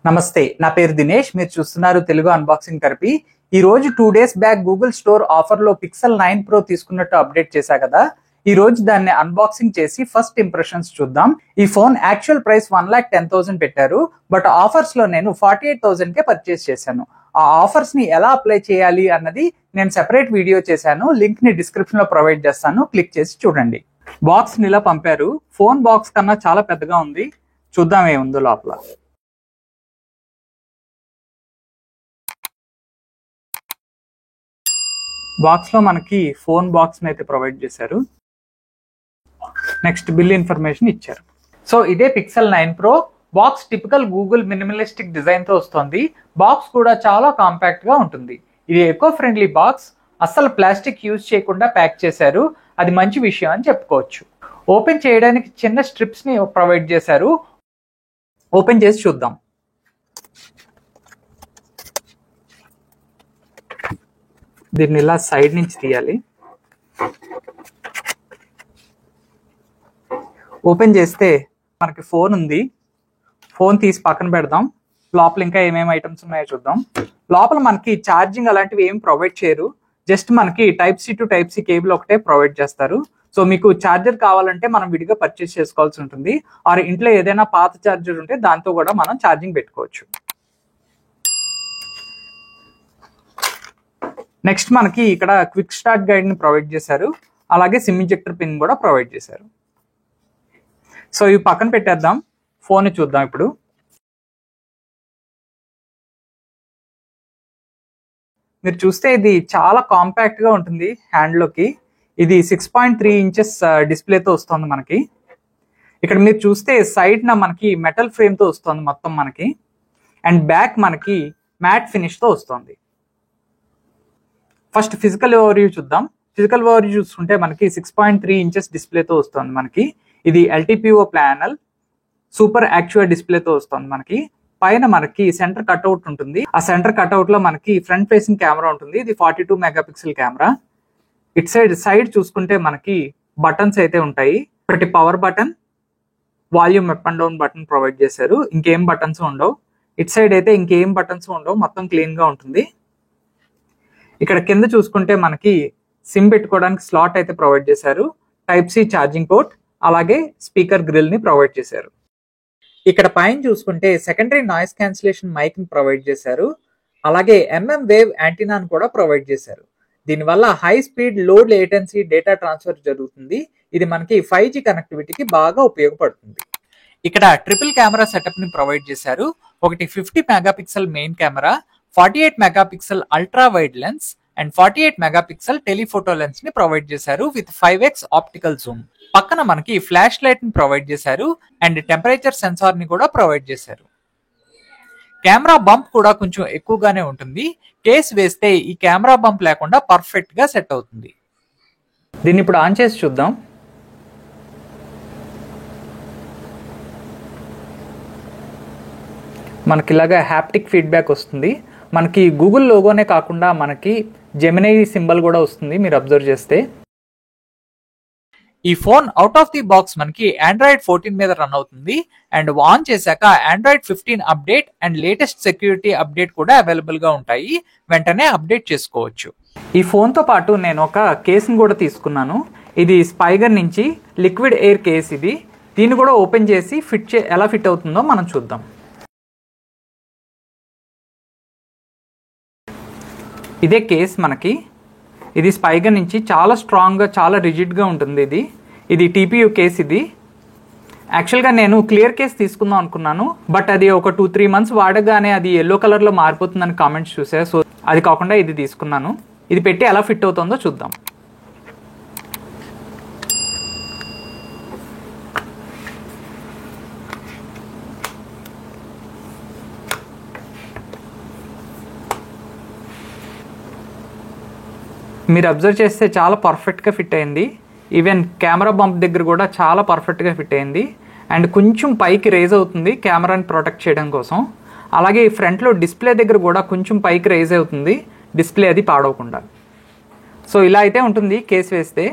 నమస్తే, నా పేరు దినేష్. మీరు చూస్తున్నారు తెలుగు అన్బాక్సింగ్ థెరపీ. ఈ రోజు 2 days back Google store offer లో పిక్సెల్ 9 Pro తీసుకున్నట్టు అప్డేట్ చేశా కదా. ఈ రోజు దాన్ని అన్బాక్సింగ్ చేసి ఫస్ట్ ఇంప్రెషన్స్ చూద్దాం. ఈ ఫోన్ యాక్చువల్ ప్రైస్ 1,10,000 పెట్టారు, బట్ ఆఫర్స్ లో నేను 48,000 కే పర్చేస్ చేశాను. ఆ ఆఫర్స్ ని ఎలా అప్లై చేయాలి అన్నది నేను సెపరేట్ వీడియో చేశాను. లింక్ ని డిస్క్రిప్షన్ లో ప్రొవైడ్ చేస్తాను, క్లిక్ చేసి చూడండి. బాక్స్ ని ఇలా పంపారు. ఫోన్ బాక్స్ కన్నా చాలా పెద్దగా ఉంది. చూద్దాం ఏముందో లోపల. బాక్స్ లో మనకి ఫోన్ బాక్స్ అయితే ప్రొవైడ్ చేశారు. నెక్స్ట్ బిల్ ఇన్ఫర్మేషన్ ఇచ్చారు. సో ఇదే pixel 9 Pro box. Typical Google minimalistic design తో వస్తుంది. బాక్స్ కూడా చాలా కాంపాక్ట్ గా ఉంటుంది. ఇది ఎకో ఫ్రెండ్లీ బాక్స్. అస్సలు ప్లాస్టిక్ యూజ్ చేయకుండా ప్యాక్ చేశారు. అది మంచి విషయం అని చెప్పుకోవచ్చు. ఓపెన్ చేయడానికి చిన్న స్ట్రిప్స్ ని ప్రొవైడ్ చేశారు. ఓపెన్ చేసి చూద్దాం. దీన్ని ఇలా సైడ్ నుంచి తీయాలి. ఓపెన్ చేస్తే మనకి ఫోన్ ఉంది. ఫోన్ తీసి పక్కన పెడదాం. లోపల ఇంకా ఏమేమి ఐటమ్స్ ఉన్నాయో చూద్దాం. లోపల మనకి ఛార్జింగ్ అలాంటివి ఏం ప్రొవైడ్ చేయరు. జస్ట్ మనకి Type-C to Type-C కేబుల్ ఒకటే ప్రొవైడ్ చేస్తారు. సో మీకు ఛార్జర్ కావాలంటే మనం విడిగా పర్చేస్ చేసుకోవాల్సి ఉంటుంది. ఆర్ ఇంట్లో ఏదైనా పాత ఛార్జర్ ఉంటే దాంతో కూడా మనం ఛార్జింగ్ పెట్టుకోవచ్చు. నెక్స్ట్ మనకి ఇక్కడ క్విక్ స్టార్ట్ గైడ్ ని ప్రొవైడ్ చేశారు. అలాగే సిమ్ ఇంజెక్టర్ పిన్ కూడా ప్రొవైడ్ చేశారు. సో ఇవి పక్కన పెట్టేద్దాం. ఫోన్ చూద్దాం ఇప్పుడు. మీరు చూస్తే ఇది చాలా కాంపాక్ట్ గా ఉంటుంది హ్యాండ్ లోకి. ఇది 6.3 inches డిస్ప్లేతో వస్తుంది మనకి. ఇక్కడ మీరు చూస్తే సైడ్ న మనకి మెటల్ ఫ్రేమ్ తో వస్తుంది మొత్తం మనకి. అండ్ బ్యాక్ మనకి మ్యాట్ ఫినిష్ తో వస్తుంది. ఫస్ట్ ఫిజికల్ ఓవర్వ్యూ చూద్దాం. ఫిజికల్ ఓవర్వ్యూ చూసుకుంటే మనకి 6.3 inches డిస్ప్లేతో వస్తుంది మనకి. ఇది LTPO ప్యానల్ సూపర్ యాక్చువల్ డిస్ప్లేతో వస్తుంది మనకి. పైన మనకి సెంటర్ కట్అవుట్ ఉంటుంది. ఆ సెంటర్ కట్అవుట్ లో మనకి ఫ్రంట్ ఫేసింగ్ కెమెరా ఉంటుంది. ఇది 42 megapixel కెమెరా. ఇట్ సైడ్ చూసుకుంటే మనకి బటన్స్ అయితే ఉంటాయి. ఒకటి power button, volume up and down button provide చేశారు. ఇంకేం బటన్స్ ఉండవు. ఇట్ సైడ్ అయితే ఇంకేం బటన్స్ ఉండవు. మొత్తం క్లీన్ గా ఉంటుంది. ఇక్కడ కింద చూసుకుంటే మనకి సిమ్ పెట్టుకోవడానికి స్లాట్ అయితే ప్రొవైడ్ చేశారు. Type-C ఛార్జింగ్ పోర్ట్, అలాగే స్పీకర్ గ్రిల్ ని ప్రొవైడ్ చేశారు. ఇక్కడ పైన చూసుకుంటే సెకండరీ నాయిస్ క్యాన్సిలేషన్ మైక్ ని ప్రొవైడ్ చేశారు. అలాగే వేవ్ యాంటీనాను కూడా ప్రొవైడ్ చేశారు. దీనివల్ల హై స్పీడ్ లో లేటెన్సీ డేటా ట్రాన్స్ఫర్ జరుగుతుంది. ఇది మనకి 5G కనెక్టివిటీకి బాగా ఉపయోగపడుతుంది. ఇక్కడ ట్రిపుల్ కెమెరా సెటప్ ని ప్రొవైడ్ చేశారు. ఒకటి 50 megapixel main camera, 48 megapixel ultra wide lens and 48 megapixel telephoto lens ని ప్రొవైడ్ చేశారు విత్ 5x ఆప్టికల్ జూమ్. పక్కన మనకి ఫ్లాష్ లైట్ ని ప్రొవైడ్ చేశారు అండ్ టెంపరేచర్ సెన్సార్ ని కూడా ప్రొవైడ్ చేశారు. కెమెరా బంప్ కూడా కొంచెం ఎక్కువగానే ఉంటుంది. కేస్ వేస్తే ఈ కెమెరా బంప్ లేకుండా పర్ఫెక్ట్ గా సెట్ అవుతుంది. దీన్ని ఇప్పుడు ఆన్ చేసి చూద్దాం. మనకి ఇలాగా హ్యాప్టిక్ ఫీడ్బ్యాక్ వస్తుంది. మనకి గూగుల్ లోగోనే కాకుండా మనకి జెమినై సింబల్ కూడా వస్తుంది మీరు అబ్జర్వ్ చేస్తే. ఈ phone out of the box మనకి Android 14 మీద రన్ అవుతుంది. అండ్ ఆన్ చేశాక Android 15 update and latest security update కూడా అవైలబుల్ గా ఉంటాయి. వెంటనే అప్డేట్ చేసుకోవచ్చు. ఈ ఫోన్ తో పాటు నేను ఒక కేసుని కూడా తీసుకున్నాను. ఇది స్పైగర్ నుంచి లిక్విడ్ ఎయిర్ కేస్ ఇది. దీన్ని కూడా ఓపెన్ చేసి ఎలా ఫిట్ అవుతుందో మనం చూద్దాం. ఇదే కేస్ మనకి. ఇది స్పైగర్ నుంచి చాలా స్ట్రాంగ్గా, చాలా రిజిడ్గా ఉంటుంది. ఇది TPU కేస్. ఇది యాక్చువల్గా నేను క్లియర్ కేస్ తీసుకుందాం అనుకున్నాను, బట్ అది ఒక 2-3 months వాడగానే అది ఎల్లో కలర్లో మారిపోతుందని కామెంట్స్ చూసా. సో అది కాకుండా ఇది తీసుకున్నాను. ఇది పెట్టి ఎలా ఫిట్ అవుతుందో చూద్దాం. మీరు అబ్జర్వ్ చేస్తే చాలా పర్ఫెక్ట్గా ఫిట్ అయింది. ఈవెన్ కెమెరా బంప్ దగ్గర కూడా చాలా పర్ఫెక్ట్గా ఫిట్ అయింది. అండ్ కొంచెం పైకి రేజ్ అవుతుంది కెమెరాని ప్రొటెక్ట్ చేయడం కోసం. అలాగే ఈ ఫ్రంట్లో డిస్ప్లే దగ్గర కూడా కొంచెం పైకి రేజ్ అవుతుంది డిస్ప్లే అది పాడవకుండా. సో ఇలా అయితే ఉంటుంది కేస్ వేస్తే.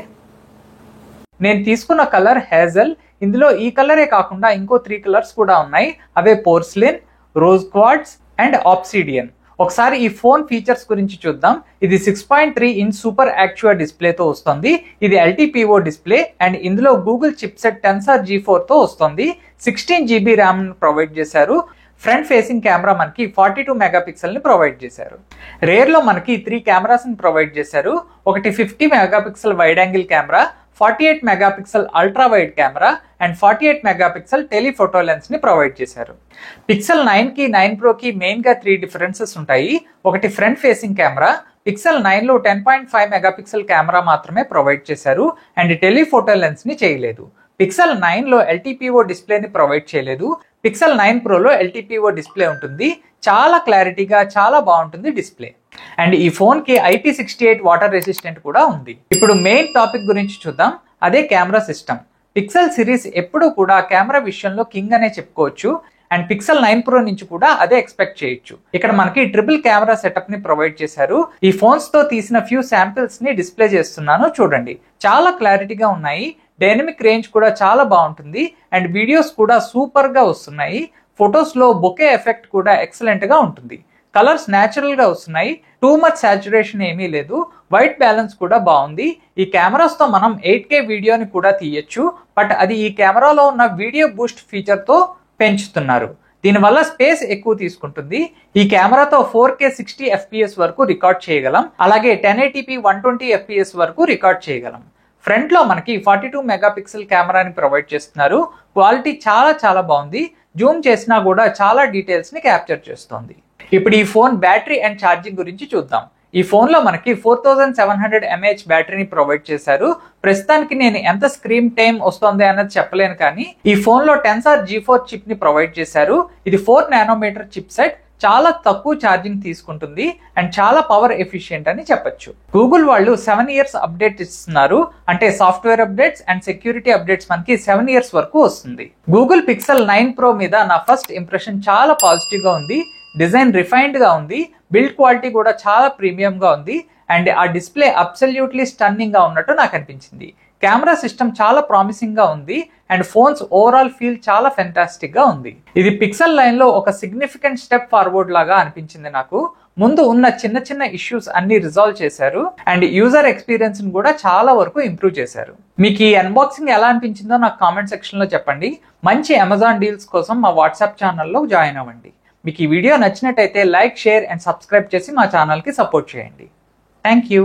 నేను తీసుకున్న కలర్ హేజల్. ఇందులో ఈ కలరే కాకుండా ఇంకో 3 కలర్స్ కూడా ఉన్నాయి. అవే porcelain, rose quartz and obsidian. ఒకసారి ఈ ఫోన్ ఫీచర్స్ గురించి చూద్దాం. ఇది 6.3 ఇంచ్ సూపర్ యాక్చువా డిస్ప్లేతో వస్తుంది. ఇది LTPO డిస్ప్లే అండ్ ఇందులో గూగుల్ చిప్సెట్ టెన్సర్ G4 తో వస్తుంది. 16 GB ర్యామ్ ప్రొవైడ్ చేశారు. ఫ్రంట్ ఫేసింగ్ కెమెరా మనకి 42 మెగాపిక్సెల్ ని ప్రొవైడ్ చేశారు. రేర్ లో మనకి 3 కెమెరాస్ ని ప్రొవైడ్ చేశారు. ఒకటి 50 megapixel wide angle camera, 48 megapixel ultra wide camera and 48 megapixel telephoto lens ని ప్రొవైడ్ చేశారు. పిక్సెల్ 9 కి 9 Pro కి మెయిన్ గా 3 డిఫరెన్సెస్ ఉంటాయి. ఒకటి ఫ్రంట్ ఫేసింగ్ కెమెరా, పిక్సెల్ 9 లో 10.5 మెగాపిక్సెల్ కెమెరా మాత్రమే ప్రొవైడ్ చేశారు అండ్ టెలిఫోటో లెన్స్ ని చేయలేదు. పిక్సెల్ 9 లో LTPO డిస్ప్లేని ప్రొవైడ్ చేయలేదు. పిక్సెల్ 9 Pro లో LTPO డిస్ప్లే ఉంటుంది. చాలా క్లారిటీగా చాలా బాగుంటుంది డిస్ప్లే. అండ్ ఈ ఫోన్ కి IP68 వాటర్ రెసిస్టెంట్ కూడా ఉంది. ఇప్పుడు మెయిన్ టాపిక్ గురించి చూద్దాం. అదే కెమెరా సిస్టమ్. పిక్సెల్ సిరీస్ ఎప్పుడూ కూడా కెమెరా విషయంలో కింగ్ అనే చెప్పుకోవచ్చు. అండ్ పిక్సెల్ 9 Pro నుంచి కూడా అదే ఎక్స్పెక్ట్ చేయొచ్చు. ఇక్కడ మనకి ట్రిపుల్ కెమెరా సెటప్ ని ప్రొవైడ్ చేశారు. ఈ ఫోన్స్ తో తీసిన ఫ్యూ శాంపిల్స్ ని డిస్ప్లే చేస్తున్నాను చూడండి. చాలా క్లారిటీగా ఉన్నాయి. డైనమిక్ రేంజ్ కూడా చాలా బాగుంటుంది అండ్ వీడియోస్ కూడా సూపర్ గా వస్తున్నాయి. ఫొటోస్ లో బొకే ఎఫెక్ట్ కూడా ఎక్సలెంట్ గా ఉంటుంది. కలర్స్ న్యాచురల్ గా వస్తున్నాయి. టూ మచ్ సాచురేషన్ ఏమీ లేదు. వైట్ బ్యాలెన్స్ కూడా బాగుంది. ఈ కెమెరాస్ తో మనం 8K వీడియోని కూడా తీయొచ్చు. బట్ అది ఈ కెమెరాలో ఉన్న వీడియో బూస్ట్ ఫీచర్ తో పెంచుతున్నారు. దీనివల్ల స్పేస్ ఎక్కువ తీసుకుంటుంది. ఈ కెమెరాతో 4K 60 FPS వరకు రికార్డ్ చేయగలం. అలాగే 1080p 120 FPS వరకు రికార్డ్ చేయగలం. ఫ్రంట్ లో మనకి 42 మెగాపిక్సెల్ కెమెరాని ప్రొవైడ్ చేస్తున్నారు. క్వాలిటీ చాలా చాలా బాగుంది. జూమ్ చేసినా కూడా చాలా డీటెయిల్స్ ని క్యాప్చర్ చేస్తుంది. ఇప్పుడు ఈ ఫోన్ బ్యాటరీ అండ్ ఛార్జింగ్ గురించి చూద్దాం. ఈ ఫోన్ లో మనకి 4700 mAh బ్యాటరీని ప్రొవైడ్ చేశారు. ప్రస్తుతానికి నేను ఎంత స్క్రీన్ టైం వస్తుంది అన్నది చెప్పలేను, కానీ ఈ ఫోన్ లో టెన్సర్ G4 చిప్ ని ప్రొవైడ్ చేశారు. ఇది 4 నానోమీటర్ చిప్ సెట్. చాలా తక్కువ ఛార్జింగ్ తీసుకుంటుంది అండ్ చాలా పవర్ ఎఫిషియెంట్ అని చెప్పొచ్చు. గూగుల్ వాళ్ళు 7 years అప్డేట్ ఇస్తున్నారు. అంటే software updates and security updates మనకి 7 years వరకు వస్తుంది. గూగుల్ పిక్సెల్ 9 Pro మీద నా ఫస్ట్ ఇంప్రెషన్ చాలా పాజిటివ్ గా ఉంది. డిజైన్ రిఫైన్డ్ గా ఉంది. బిల్డ్ క్వాలిటీ కూడా చాలా ప్రీమియం గా ఉంది అండ్ ఆ డిస్ప్లే అబ్సల్యూట్లీ స్టన్నింగ్ గా ఉన్నట్టు నాకు అనిపించింది. కెమెరా సిస్టమ్ చాలా ప్రామిసింగ్ గా ఉంది అండ్ ఫోన్స్ ఓవరాల్ ఫీల్ చాలా ఫెంటాస్టిక్ గా ఉంది. ఇది పిక్సెల్ లైన్ లో ఒక సిగ్నిఫికెంట్ స్టెప్ ఫార్వర్డ్ లాగా అనిపించింది నాకు. ముందు ఉన్న చిన్న చిన్న ఇష్యూస్ అన్ని రిజాల్వ్ చేశారు అండ్ యూజర్ ఎక్స్పీరియన్స్ ని కూడా చాలా వరకు ఇంప్రూవ్ చేశారు. మీకు ఈ అన్బాక్సింగ్ ఎలా అనిపించిందో నాకు కామెంట్ సెక్షన్ లో చెప్పండి. మంచి అమెజాన్ డీల్స్ కోసం మా వాట్సాప్ ఛానల్లో జాయిన్ అవ్వండి. మీకు ఈ వీడియో నచ్చినట్టయితే లైక్, షేర్ అండ్ సబ్స్క్రైబ్ చేసి మా ఛానల్కి సపోర్ట్ చేయండి. Thank you.